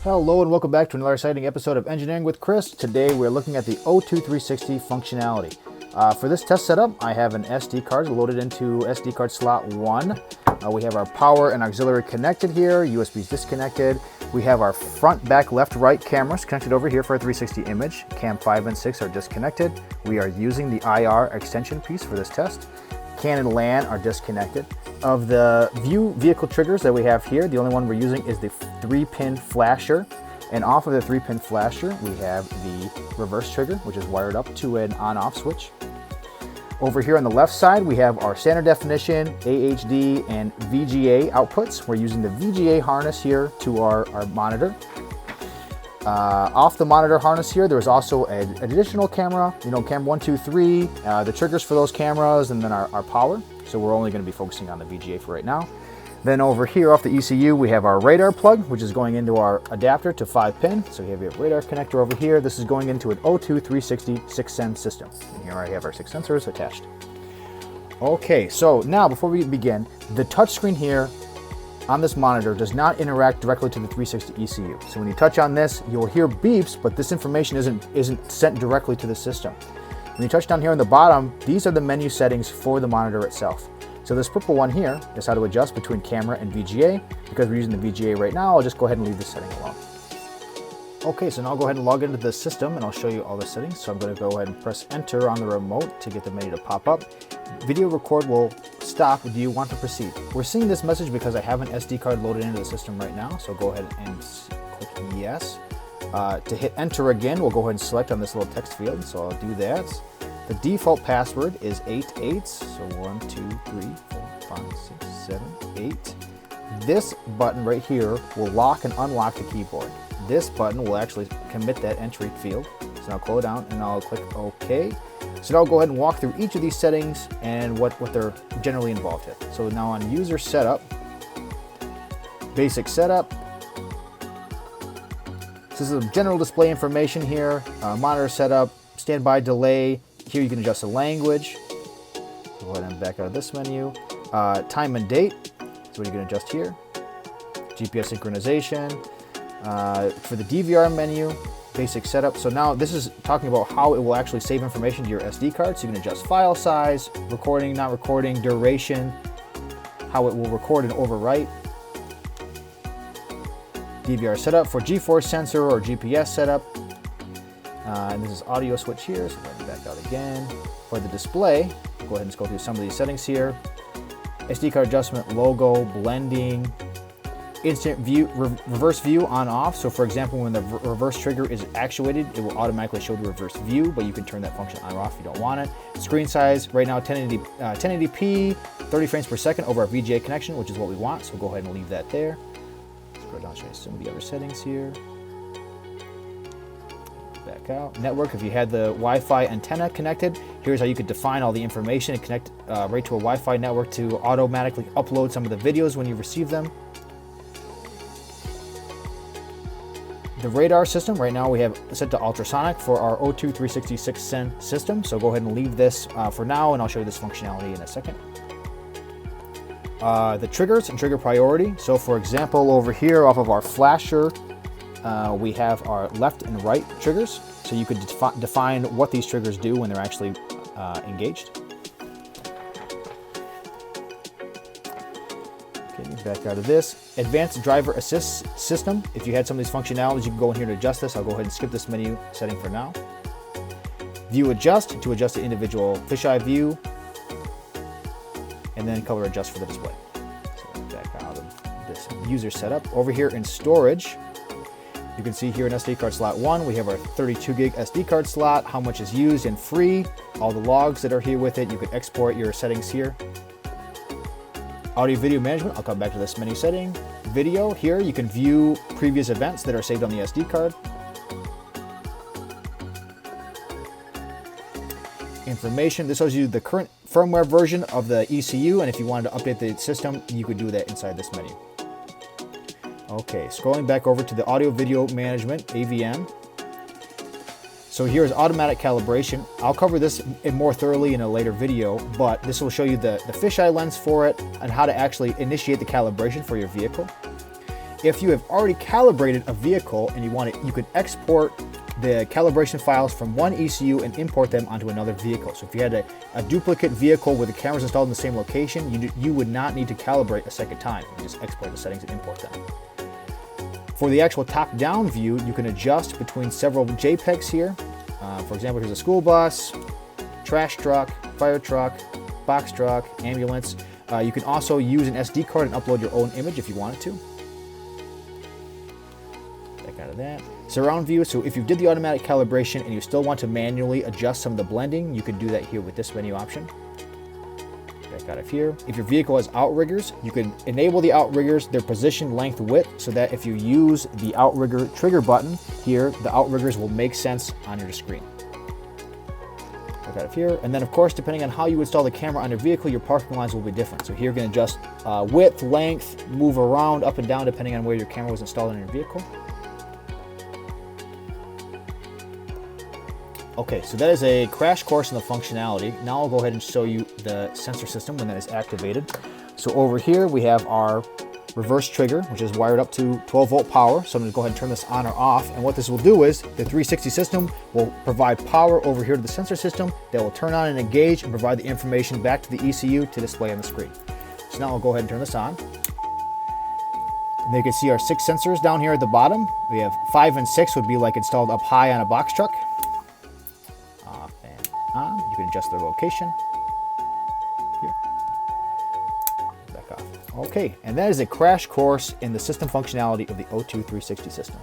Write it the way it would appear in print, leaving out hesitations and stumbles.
Hello and welcome back to another exciting episode of Engineering with Chris. Today we're looking at the O2360 functionality. For this test setup, I have an SD card loaded into SD card slot 1. We have our power and auxiliary connected here, USB's disconnected. We have our front, back, left, right cameras connected over here for a 360 image. Cam 5 and 6 are disconnected. We are using the IR extension piece for this test. CAN and LAN are disconnected. Of the vehicle triggers that we have here, the only one we're using is the 3-pin flasher. And off of the 3-pin flasher, we have the reverse trigger, which is wired up to an on-off switch. Over here on the left side, we have our standard definition, AHD, and VGA outputs. We're using the VGA harness here to our monitor. Off the monitor harness here, there's also an additional camera, cam 1, 2, 3, the triggers for those cameras, and then our power. So we're only going to be focusing on the VGA for right now. Then over here off the ECU, we have our radar plug, which is going into our adapter to 5-pin. So we have your radar connector over here. This is going into an O2360 6-sen system. And here I have our 6 sensors attached. Okay, so now before we begin, the touchscreen here on this monitor does not interact directly to the 360 ECU. So when you touch on this, you'll hear beeps, but this information isn't sent directly to the system. When you touch down here on the bottom, these are the menu settings for the monitor itself. So this purple one here is how to adjust between camera and VGA. Because we're using the VGA right now, I'll just go ahead and leave this setting alone. Okay, so now I'll go ahead and log into the system and I'll show you all the settings. So I'm going to go ahead and press enter on the remote to get the menu to pop up. Video record will stop. Do you want to proceed? We're seeing this message because I have an SD card loaded into the system right now. So go ahead and click yes. To hit enter again, we'll go ahead and select on this little text field. So I'll do that. The default password is 8 8s, so 1, 2, 3, 4, 5, 6, 7, 8. This button right here will lock and unlock the keyboard. This button will actually commit that entry field. So now close it down and I'll click OK. So now I'll go ahead and walk through each of these settings and what they're generally involved with. So now on user setup, basic setup. So this is a general display information here, monitor setup, standby delay. Here you can adjust the language. Go ahead and back out of this menu. Time and date, so what you can adjust here. GPS synchronization. For the DVR menu, basic setup. So now this is talking about how it will actually save information to your SD card. So you can adjust file size, recording, not recording, duration, how it will record and overwrite. DVR setup for GeForce sensor or GPS setup. And this is audio switch here, so let me back out again. For the display, go ahead and go through some of these settings here. SD card adjustment, logo, blending, instant view, reverse view on off. So for example, when the reverse trigger is actuated, it will automatically show the reverse view, but you can turn that function on or off if you don't want it. Screen size, right now 1080p, 30 frames per second over our VGA connection, which is what we want, so go ahead and leave that there. Scroll down, show you some of the other settings here. Back out. Network, if you had the Wi-Fi antenna connected, here's how you could define all the information and connect right to a Wi-Fi network to automatically upload some of the videos when you receive them. The radar system, right now we have set to ultrasonic for our O2360 6-sen system, so go ahead and leave this for now and I'll show you this functionality in a second. The triggers and trigger priority, so for example over here off of our flasher, we have our left and right triggers, so you could define what these triggers do when they're actually engaged. Okay, back out of this. Advanced driver assist system. If you had some of these functionalities, you can go in here to adjust this. I'll go ahead and skip this menu setting for now. View adjust, to adjust the individual fisheye view, and then color adjust for the display. So back out of this user setup. Over here in storage, you can see here in SD card slot 1, we have our 32 gig SD card slot, how much is used and free, all the logs that are here with it. You can export your settings here. Audio video management, I'll come back to this menu setting. Video, here you can view previous events that are saved on the SD card. Information, this shows you the current firmware version of the ECU, and if you wanted to update the system, you could do that inside this menu. Okay, scrolling back over to the audio video management, AVM. So So here's automatic calibration. I'll cover this more thoroughly in a later video, but this will show you the fisheye lens for it and how to actually initiate the calibration for your vehicle. If you have already calibrated a vehicle and you want it, you could export the calibration files from one ECU and import them onto another vehicle. So if you had a duplicate vehicle with the cameras installed in the same location, you would not need to calibrate a second time. You just export the settings and import them. For the actual top-down view, you can adjust between several JPEGs here. For example, here's a school bus, trash truck, fire truck, box truck, ambulance. You can also use an SD card and upload your own image if you wanted to. Back out of that. Surround view, so if you did the automatic calibration and you still want to manually adjust some of the blending, you can do that here with this menu option. Back out of here. If your vehicle has outriggers, you can enable the outriggers, their position, length, width, so that if you use the outrigger trigger button here, the outriggers will make sense on your screen. Back out of here. And then of course, depending on how you install the camera on your vehicle, your parking lines will be different. So here you can adjust width, length, move around up and down depending on where your camera was installed in your vehicle. Okay, so that is a crash course in the functionality. Now I'll go ahead and show you the sensor system when that is activated. So over here we have our reverse trigger, which is wired up to 12-volt power. So I'm going to go ahead and turn this on or off. And what this will do is the 360 system will provide power over here to the sensor system that will turn on and engage and provide the information back to the ECU to display on the screen. So now I'll go ahead and turn this on. And you can see our 6 sensors down here at the bottom. We have 5 and 6 would be like installed up high on a box truck. On. You can adjust their location. Here. Back off. Okay, and that is a crash course in the system functionality of the O2 360 system.